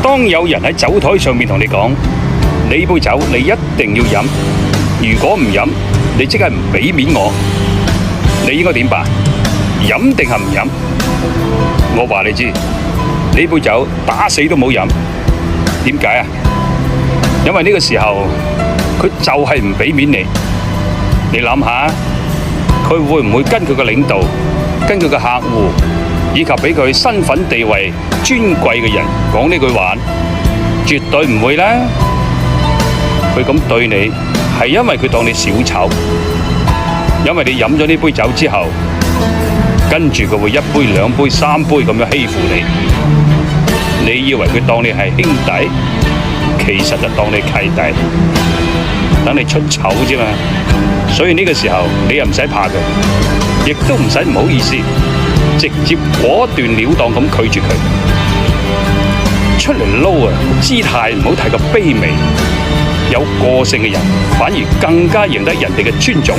當有人喺酒台上面同你講，你杯酒你一定要飲，如果唔飲，你即係唔俾面我，你應該點辦？飲定係唔飲？我話你知，呢杯酒打死都冇飲。點解啊？因為呢個時候佢就係唔俾面你。你諗下，佢會唔會跟佢個領導、跟佢個客戶，以及俾佢身份地位尊貴嘅人講呢句話？絕對唔會啦。佢咁對你係因為佢當你小丑，因為你飲咗呢杯酒之後，跟住佢會一杯、兩杯、三杯咁樣欺負你。你以為佢當你係兄弟，其實就當你契弟，等你出醜啫嘛。所以呢個時候你又唔使怕佢，亦都唔使唔好意思，直接果斷了當咁拒絕佢。出嚟撈啊，姿態唔好太過卑微，有個性嘅人反而更加贏得人哋嘅尊重。